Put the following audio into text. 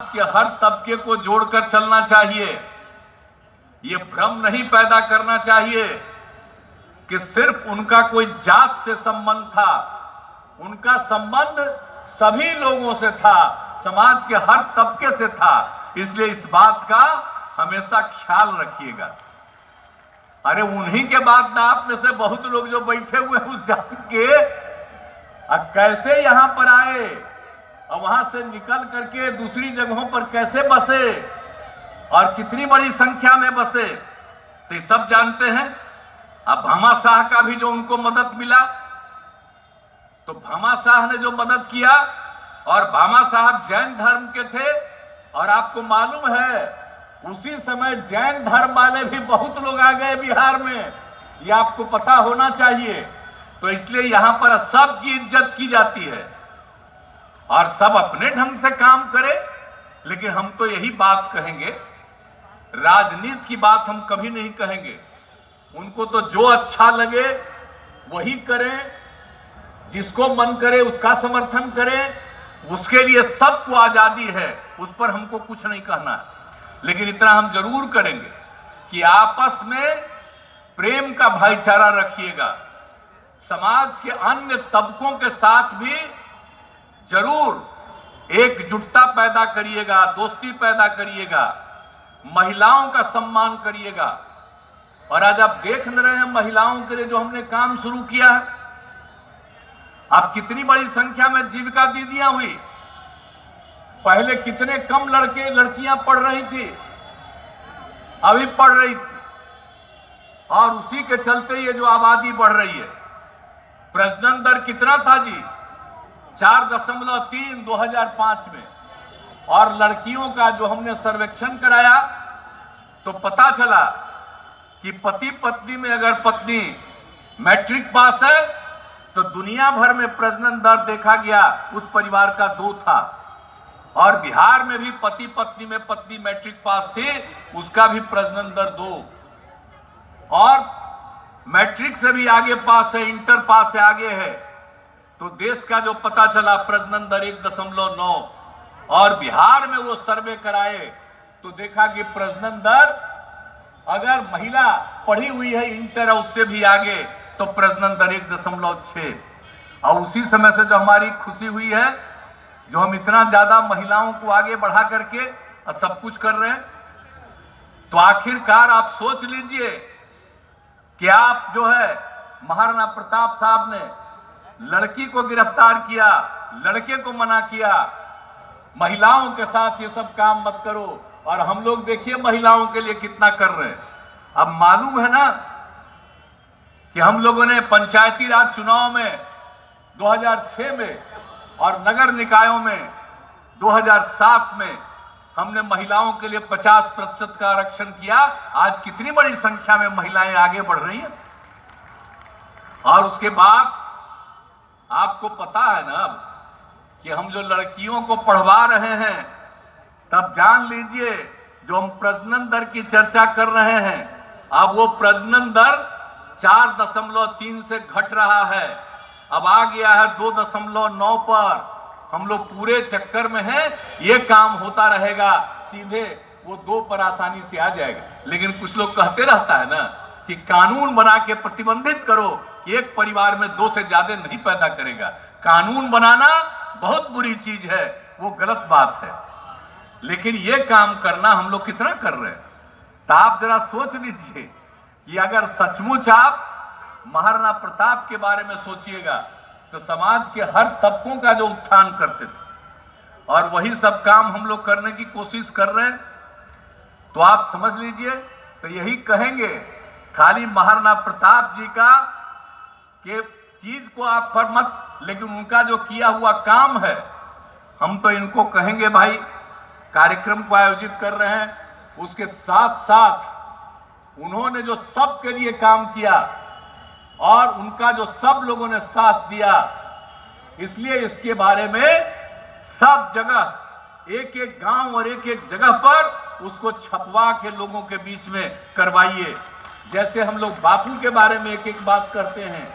के हर तबके को जोड़कर चलना चाहिए। ये भ्रम नहीं पैदा करना चाहिए कि सिर्फ उनका कोई जात से संबंध था। उनका संबंध सभी लोगों से था, समाज के हर तबके से था। इसलिए इस बात का हमेशा ख्याल रखिएगा। अरे उन्हीं के बाद ना आप में से बहुत लोग जो बैठे हुए उस जाति के कैसे यहां पर आए और वहां से निकल करके दूसरी जगहों पर कैसे बसे और कितनी बड़ी संख्या में बसे, तो ये सब जानते हैं। अब भामा शाह का भी जो उनको मदद मिला, तो भामा शाह ने जो मदद किया, और भामा साहब जैन धर्म के थे, और आपको मालूम है उसी समय जैन धर्म वाले भी बहुत लोग आ गए बिहार में, ये आपको पता होना चाहिए। तो इसलिए यहां पर सबकी इज्जत की जाती है और सब अपने ढंग से काम करे। लेकिन हम तो यही बात कहेंगे, राजनीति की बात हम कभी नहीं कहेंगे। उनको तो जो अच्छा लगे वही करें, जिसको मन करे उसका समर्थन करें, उसके लिए सबको आजादी है, उस पर हमको कुछ नहीं कहना है। लेकिन इतना हम जरूर करेंगे कि आपस में प्रेम का भाईचारा रखिएगा। समाज के अन्य तबकों के साथ भी जरूर एकजुटता पैदा करिएगा, दोस्ती पैदा करिएगा, महिलाओं का सम्मान करिएगा। और आज आप देख न रहे हैं महिलाओं के लिए जो हमने काम शुरू किया है। अब कितनी बड़ी संख्या में जीविका दीदियां हुई। पहले कितने कम लड़के लड़कियां पढ़ रही थी, अभी पढ़ रही थी, और उसी के चलते ये जो आबादी बढ़ रही है। प्रजनन दर कितना था जी? 4.3 2005 में। और लड़कियों का जो हमने सर्वेक्षण कराया तो पता चला कि पति पत्नी में अगर पत्नी मैट्रिक पास है तो दुनिया भर में प्रजनन दर देखा गया उस परिवार का 2 था। और बिहार में भी पति पत्नी में पत्नी मैट्रिक पास थी, उसका भी प्रजनन दर 2। और मैट्रिक से भी आगे पास है, इंटर पास से आगे है। तो देश का जो पता चला प्रजनन दर 1.9। और बिहार में वो सर्वे कराए तो देखा कि प्रजनन दर, अगर महिला पढ़ी हुई है इंटर और उससे भी आगे, तो प्रजनन दर 1.6। और उसी समय से जो हमारी खुशी हुई है, जो हम इतना ज्यादा महिलाओं को आगे बढ़ा करके और सब कुछ कर रहे हैं, तो आखिरकार आप सोच लीजिए कि आप जो है महाराणा प्रताप साहब ने लड़की को गिरफ्तार किया, लड़के को मना किया, महिलाओं के साथ ये सब काम मत करो। और हम लोग देखिए महिलाओं के लिए कितना कर रहे हैं। अब मालूम है ना कि हम लोगों ने पंचायती राज चुनाव में 2006 में और नगर निकायों में 2007 में हमने महिलाओं के लिए 50% का आरक्षण किया। आज कितनी बड़ी संख्या में महिलाएं आगे बढ़ रही हैं। और उसके बाद आपको पता है ना अब कि हम जो लड़कियों को पढ़वा रहे हैं, तब जान लीजिए जो हम प्रजनन दर की चर्चा कर रहे हैं, अब वो प्रजनन दर 4.3 से घट रहा है, अब आ गया है 2.9 पर। हम लोग पूरे चक्कर में हैं, ये काम होता रहेगा, सीधे वो 2 पर आसानी से आ जाएगा। लेकिन कुछ लोग कहते रहता है ना कि कानून बना के प्रतिबंधित करो कि एक परिवार में 2 से ज्यादा नहीं पैदा करेगा। कानून बनाना बहुत बुरी चीज है, वो गलत बात है। लेकिन ये काम करना हम लोग कितना कर रहे हैं। तो आप जरा सोच लीजिए कि अगर सचमुच आप महाराणा प्रताप के बारे में सोचिएगा तो समाज के हर तबकों का जो उत्थान करते थे, और वही सब काम हम लोग करने की कोशिश कर रहे हैं। तो आप समझ लीजिए, तो यही कहेंगे, खाली महाराणा प्रताप जी का के चीज को आप पर मत, लेकिन उनका जो किया हुआ काम है, हम तो इनको कहेंगे भाई, कार्यक्रम को आयोजित कर रहे हैं, उसके साथ साथ उन्होंने जो सबके लिए काम किया और उनका जो सब लोगों ने साथ दिया, इसलिए इसके बारे में सब जगह, एक एक गांव और एक एक जगह पर उसको छपवा के लोगों के बीच में करवाइए। जैसे हम लोग बापू के बारे में एक एक बात करते हैं,